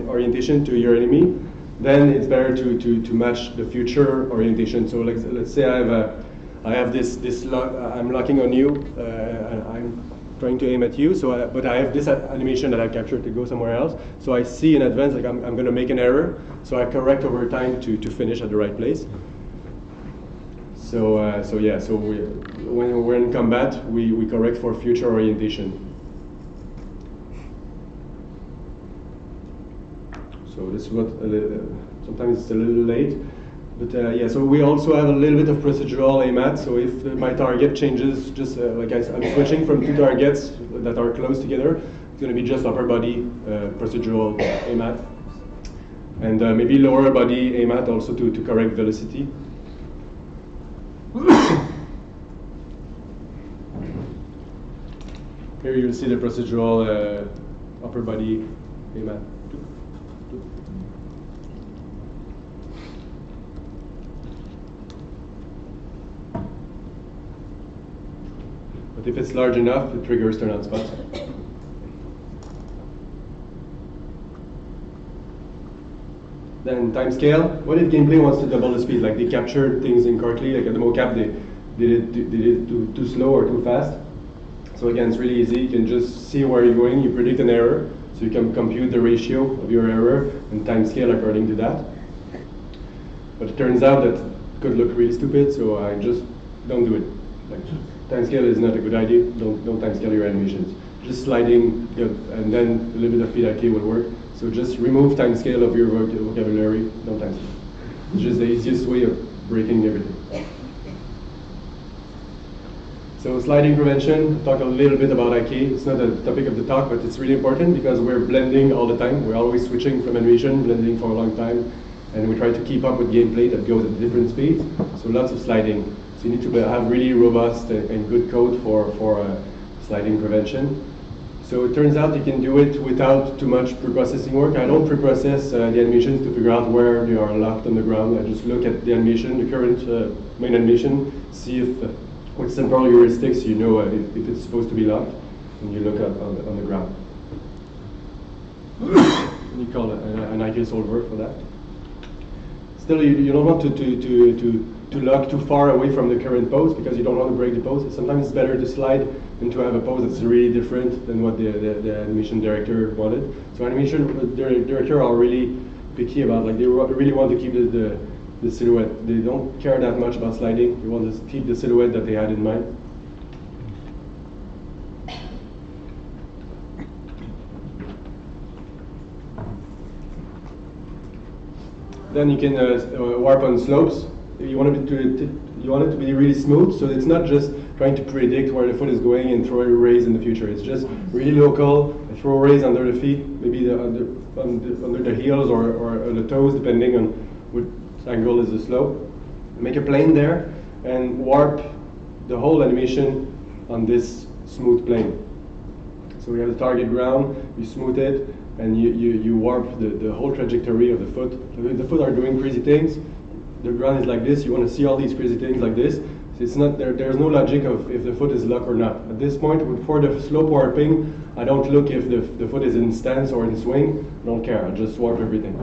orientation to your enemy, then it's better to match the future orientation. So let's say I have this lock, I'm locking on you, trying to aim at you. So, but I have this animation that I captured to go somewhere else. So I see in advance, like I'm going to make an error. So I correct over time to finish at the right place. So when we're in combat, we correct for future orientation. So this is what sometimes it's a little late. But yeah, so we also have a little bit of procedural AMAT. So if my target changes, just like I'm switching from two targets that are close together, it's going to be just upper body procedural AMAT. And maybe lower body AMAT also to correct velocity. Here you'll see the procedural upper body AMAT. But if it's large enough, it triggers turn on spots. Then timescale. What if gameplay wants to double the speed? Like they captured things incorrectly, like at the mocap they did it too slow or too fast. So again, it's really easy. You can just see where you're going. You predict an error, so you can compute the ratio of your error and timescale according to that. But it turns out that it could look really stupid, so I just don't do it. Like, timescale is not a good idea. Don't timescale your animations. Just sliding, and then a little bit of feed IK will work. So just remove timescale of your vocabulary. Don't timescale. It's just the easiest way of breaking everything. So sliding prevention, talk a little bit about IK. It's not the topic of the talk, but it's really important because we're blending all the time. We're always switching from animation, blending for a long time, and we try to keep up with gameplay that goes at different speeds. So lots of sliding. So you need to have really robust and good code for sliding prevention. So it turns out you can do it without too much pre-processing work. I don't pre-process the animations to figure out where they are locked on the ground. I just look at the animation, the current main animation, see if with simple heuristics you know if it's supposed to be locked, and you look up on the ground. And you call an IK solver for that. Still, you don't want to lock too far away from the current pose because you don't want to break the pose. Sometimes it's better to slide than to have a pose that's really different than what the animation director wanted. So animation director are really picky about, like, they really want to keep the silhouette. They don't care that much about sliding. They want to keep the silhouette that they had in mind. Then you can warp on slopes. You want it to be really smooth, so it's not just trying to predict where the foot is going and throw rays in the future. It's just really local. Throw rays under the feet, maybe under the heels or the toes, depending on what angle is the slope. Make a plane there and warp the whole animation on this smooth plane. So we have the target ground, you smooth it, and you warp the whole trajectory of the foot. So if the foot are doing crazy things, the ground is like this, you want to see all these crazy things like this. So it's not there's no logic of if the foot is locked or not. At this point, for the slope warping, I don't look if the foot is in stance or in swing. I don't care, I just warp everything.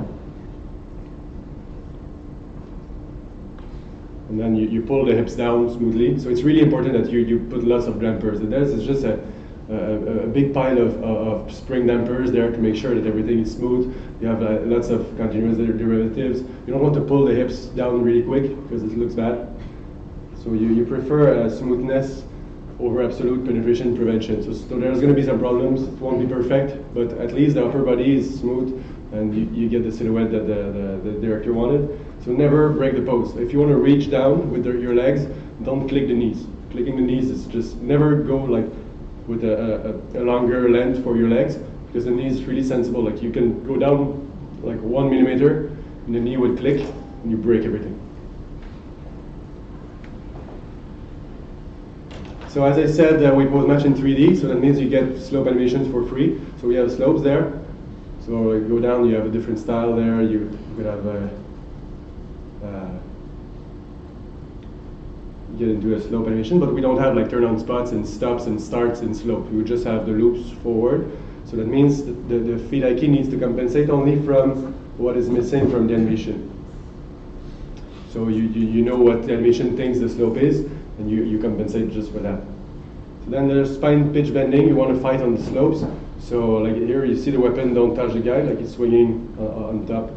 And then you pull the hips down smoothly. So it's really important that you put lots of dampers. And this is just a big pile of spring dampers there to make sure that everything is smooth. You have lots of continuous derivatives. You don't want to pull the hips down really quick because it looks bad. So you prefer smoothness over absolute penetration prevention. So there's going to be some problems. It won't be perfect, but at least the upper body is smooth and you get the silhouette that the director wanted. So never break the pose. If you want to reach down with your legs, don't click the knees. Clicking the knees is just never go like with a longer length for your legs, because the knee is really sensible. Like you can go down like 1 millimeter and the knee would click and you break everything. So as I said, we pose match in 3D, so that means you get slope animations for free. So we have slopes there. So you go down, you have a different style there. You could have get into a slope animation, but we don't have like turn on spots and stops and starts and slope. You just have the loops forward. So that means that the feed IK needs to compensate only from what is missing from the animation. So you know what the animation thinks the slope is, and you compensate just for that. So then there's spine pitch bending. You want to fight on the slopes. So like here, you see the weapon don't touch the guy, like it's swinging on top.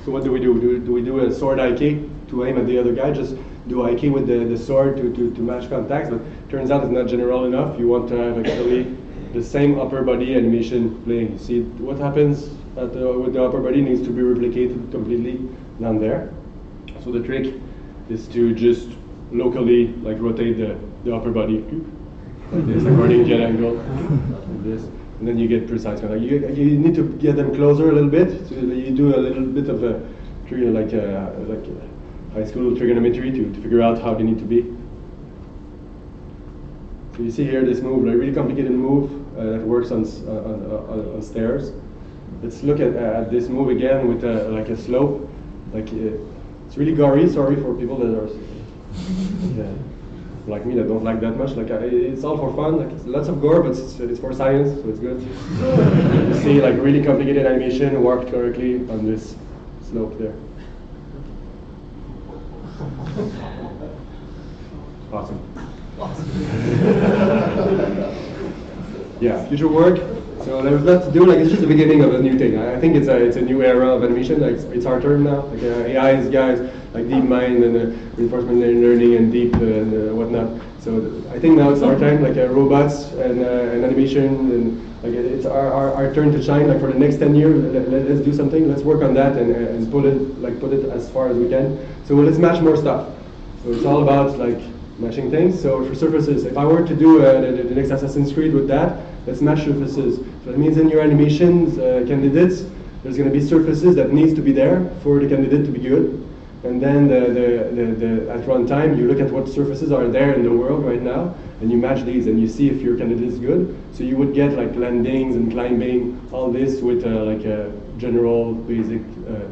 So what do we do? Do we do a sword IK to aim at the other guy? Just do IK with the sword to match contacts, but turns out it's not general enough. You want to have actually the same upper body animation playing. You see what happens with the upper body needs to be replicated completely down there. So the trick is to just locally like rotate the upper body like this, according to jet angle, like this, and then you get precise contact. You need to get them closer a little bit. So you do a little bit of a like high school trigonometry to figure out how they need to be. So you see here this move, like really complicated move that works on stairs. Let's look at this move again with like a slope. Like it's really gory. Sorry for people that are like me that don't like that much. Like it's all for fun. Like it's lots of gore, but it's for science, so it's good. You see like really complicated animation worked correctly on this slope there. Awesome. Yeah, future work. So there's lots to do. Like it's just the beginning of a new thing. I think it's a new era of animation. Like it's our turn now. Like AI is guys like DeepMind and reinforcement learning and deep and whatnot. So I think now it's our time. Like robots and animation and like it's our turn to shine. Like for the next 10 years, let's do something. Let's work on that and put it as far as we can. So let's match more stuff. So it's all about like matching things. So for surfaces, if I were to do the next Assassin's Creed with that, let's match surfaces. So that means in your animations candidates, there's going to be surfaces that needs to be there for the candidate to be good. And then at runtime, you look at what surfaces are there in the world right now, and you match these, and you see if your candidate is good. So you would get like landings and climbing, all this with like a general basic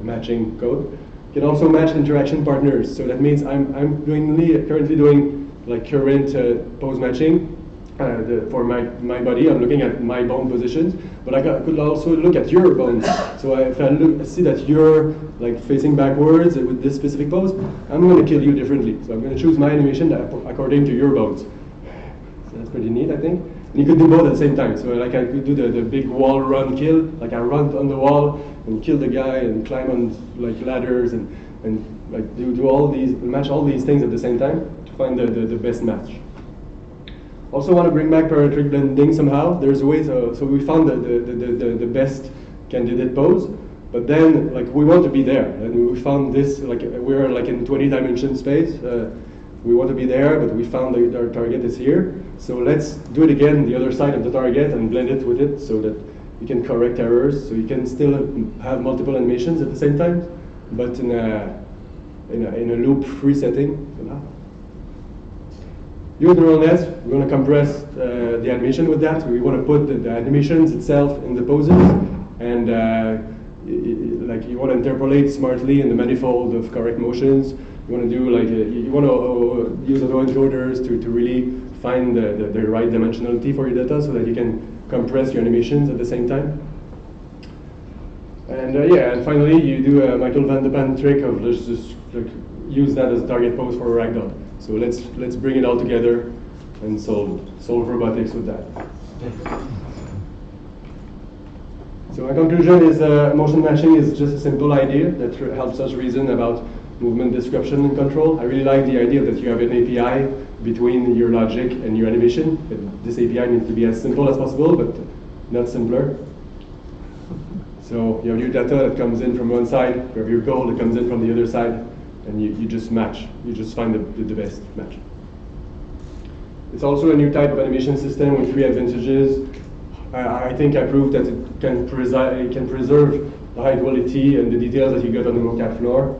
matching code. You can also match interaction partners. So that means I'm currently doing like current pose matching for my body. I'm looking at my bone positions, but I could also look at your bones. So if I see that you're like facing backwards with this specific pose, I'm going to kill you differently. So I'm going to choose my animation according to your bones. So that's pretty neat, I think. And you could do both at the same time. So like I could do the big wall run kill, like I run on the wall and kill the guy and climb on like ladders and like do all these, match all these things at the same time to find the best match. Also want to bring back parametric blending somehow. There's a way, so we found the best candidate pose, but then like we want to be there, and we found this, like we're like in 20 dimension space. We want to be there, but we found that our target is here. So let's do it again, the other side of the target, and blend it with it so that you can correct errors. So you can still have multiple animations at the same time, but in a loop-free setting. Use neural nets. We're going to compress the animation with that. We want to put the animations itself in the poses, and like you want to interpolate smartly in the manifold of correct motions. You want to do like you want to use autoencoders to really find the right dimensionality for your data, so that you can compress your animations at the same time. And yeah, and finally you do a Michael van de Pan trick of just like, use that as a target pose for a ragdoll. So let's bring it all together and solve robotics with that. So my conclusion is motion matching is just a simple idea that helps us reason about movement description and control. I really like the idea that you have an API between your logic and your animation. This API needs to be as simple as possible, but not simpler. So you have your data that comes in from one side, you have your goal that comes in from the other side, and you just match. You just find the best match. It's also a new type of animation system with 3 advantages. I think I proved that it can preserve the high quality and the details that you get on the mocap floor.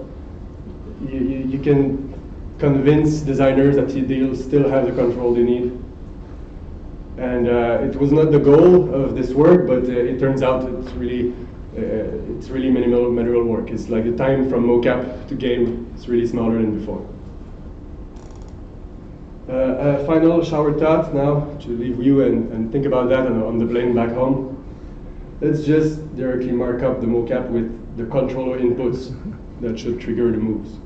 You can convince designers that they'll still have the control they need. And it was not the goal of this work, but it turns out it's really minimal manual work. It's like the time from mocap to game is really smaller than before. A final shower thought now to leave you and think about that on the plane back home. Let's just directly mark up the mocap with the controller inputs that should trigger the moves.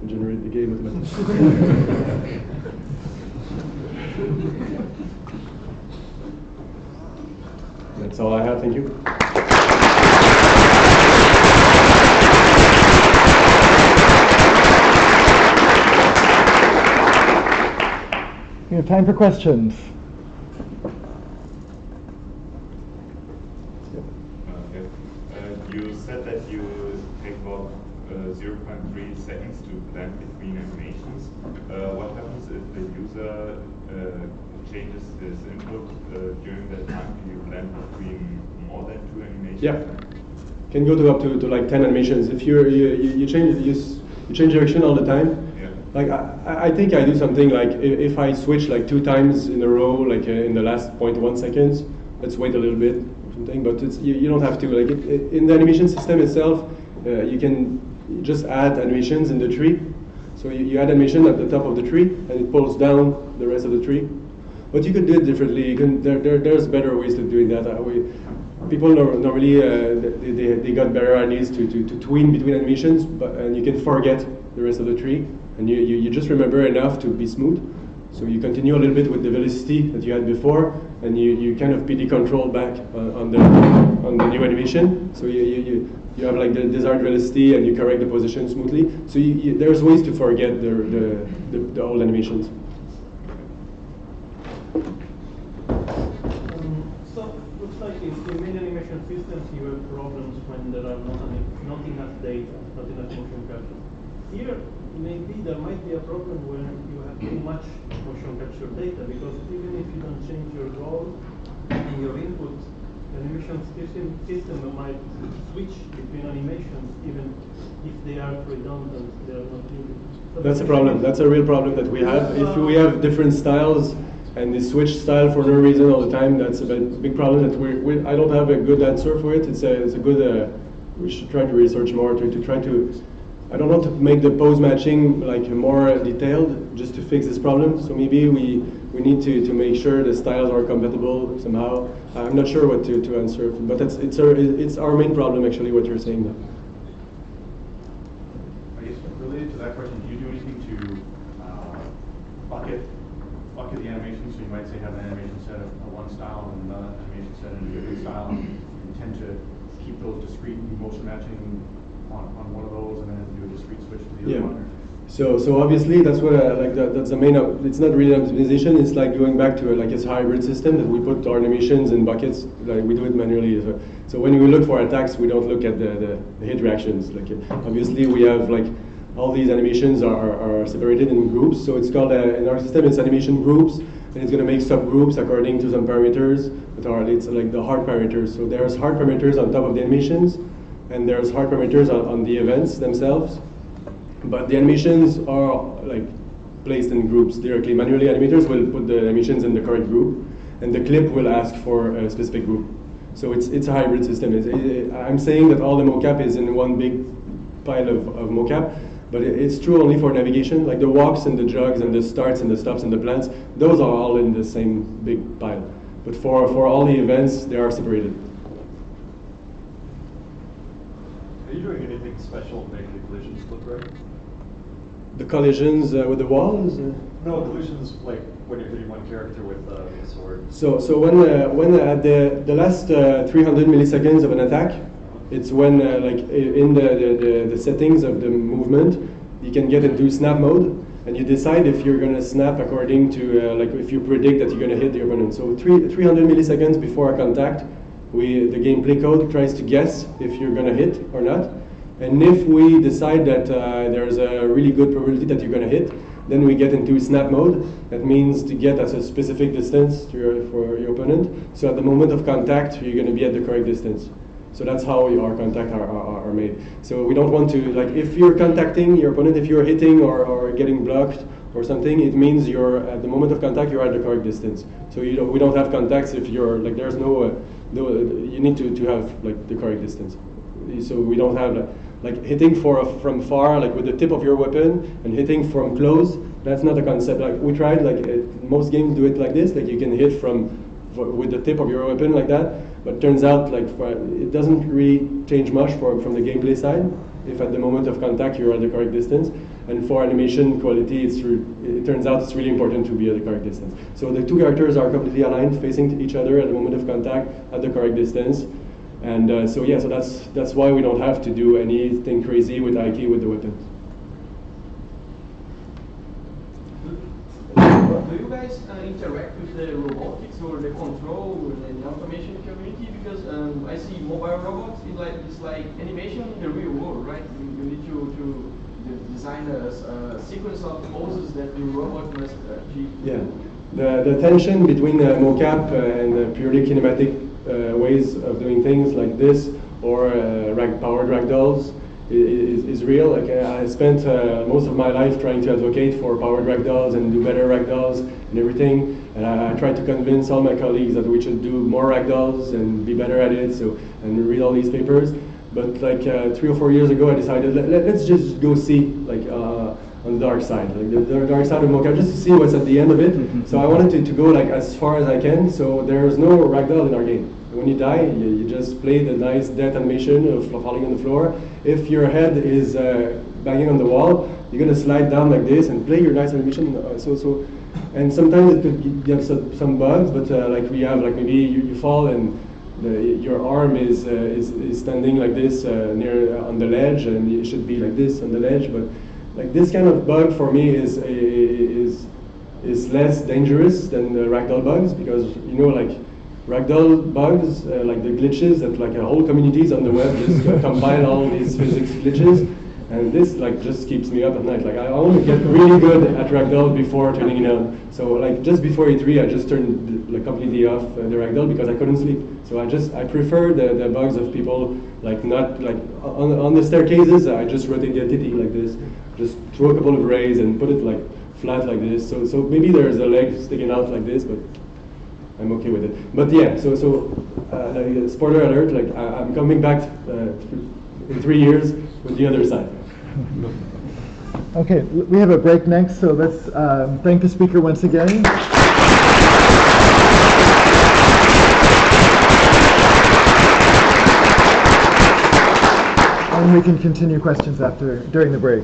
to generate the game automatically. That's all I have. Thank you. We have time for questions. You said that you take about 0.3 seconds to blend between animations. What happens if the user changes his input during that time? Do you blend between more than 2 animations? Yeah, can go to up to like 10 animations. If you change direction all the time. Like I think I do something like if I switch like 2 times in a row, like in the last 0.1 seconds, let's wait a little bit or something. But it's, you don't have to like in the animation system itself. You can just add animations in the tree. So you add animation at the top of the tree, and it pulls down the rest of the tree. But you could do it differently. You can, there's better ways to doing that. People normally they got better ideas to tween between animations, and you can forget the rest of the tree. And you just remember enough to be smooth. So you continue a little bit with the velocity that you had before, and you kind of PD control back on the new animation. So you have like the desired velocity, and you correct the position smoothly. So there's ways to forget the old animations. So looks like in many animation systems you have problems when there are not enough data, not enough motion capture. Here, maybe there might be a problem when you have too much motion capture data, because even if you don't change your role and your input, the animation system might switch between animations even if they are redundant, they are not needed. So that's a problem. That's a real problem that we have. If we have different styles and they switch style for no reason all the time, that's a big problem that I don't have a good answer for it. It's a good, we should try to research more to try to, I don't know, to make the pose matching like more detailed, just to fix this problem. So maybe we need to make sure the styles are compatible somehow. I'm not sure what to answer, but it's our main problem actually, what you're saying now. I guess related to that question, do you do anything to bucket the animation? So you might say have an animation set of one style and another animation set in a different style. You tend to keep those discrete motion matching on one of those, and then do a discrete switch to the other one? So obviously that's what that's the main. It's not really optimization. It's like going back to like this hybrid system that we put our animations in buckets. Like we do it manually. So when we look for attacks, we don't look at the hit reactions. Like obviously we have like all these animations are separated in groups. So it's called in our system it's animation groups, and it's going to make subgroups according to some parameters. It's like the hard parameters. So there's hard parameters on top of the animations, and there's hard parameters on the events themselves. But the animations are like placed in groups directly. Manually, animators will put the animations in the correct group, and the clip will ask for a specific group. So it's a hybrid system. I'm saying that all the mocap is in one big pile of mocap, but it's true only for navigation. Like the walks and the jogs and the starts and the stops and the plants, those are all in the same big pile. But for all the events, they are separated. Are you doing anything special to make the collisions look right? The collisions with the walls? No, collisions like when you're hitting one character with a sword. So when at the last 300 milliseconds of an attack, it's when like in the settings of the movement, you can get into snap mode, and you decide if you're going to snap according to like if you predict that you're going to hit the opponent. So 300 milliseconds before a contact, the gameplay code tries to guess if you're going to hit or not. And if we decide that there's a really good probability that you're going to hit, then we get into snap mode. That means to get at a specific distance for your opponent. So at the moment of contact, you're going to be at the correct distance. So that's how our contacts are made. So we don't want to, like, if you're contacting your opponent, if you're hitting or getting blocked or something, it means you're at the moment of contact, you're at the correct distance. So we don't have contacts if you're, like, there's no you need to have, like, the correct distance. So we don't have, like hitting from far, like with the tip of your weapon, and hitting from close. That's not a concept. Like we tried, like most games do it like this. Like you can hit with the tip of your weapon like that. But turns out, like it doesn't really change much from the gameplay side. If at the moment of contact you're at the correct distance, And for animation quality, it turns out it's really important to be at the correct distance. So the two characters are completely aligned, facing each other at the moment of contact at the correct distance. And so that's why we don't have to do anything crazy with IK with the weapons. Do you guys interact with the robotics or the control or the automation community? Because I see mobile robots, it's like animation in the real world, right? You need to design a sequence of poses that the robot must achieve. Yeah, the tension between mocap and purely kinematic ways of doing things like this, or powered ragdolls, is real. Like I spent most of my life trying to advocate for powered ragdolls and do better ragdolls and everything. And I tried to convince all my colleagues that we should do more ragdolls and be better at it. And read all these papers. But like 3 or 4 years ago, I decided let's just go see like on the dark side, like the dark side of mocap, just to see what's at the end of it. So I wanted to go like as far as I can. So there's no ragdoll in our game. When you die, you just play the nice death animation of falling on the floor. If your head is banging on the wall, you're gonna slide down like this and play your nice animation. And sometimes it could give some bugs, but like we have, like maybe you fall and your arm is standing like this near on the ledge, and it should be like this on the ledge. But like this kind of bug for me is less dangerous than the ragdoll bugs, because like ragdoll bugs, like the glitches that like whole communities on the web just compile all these physics glitches, and this like just keeps me up at night. Like I want to get really good at ragdoll before turning it on. So like just before E3, I just turned like completely off the ragdoll because I couldn't sleep. So I prefer the bugs of people like not like on the staircases. I just rotate the entity like this, just throw a couple of rays and put it like flat like this. So maybe there's a leg sticking out like this, but I'm okay with it. But yeah, so like, spoiler alert, like I'm coming back in 3 years with the other side. Okay, we have a break next, so let's thank the speaker once again. And we can continue questions during the break.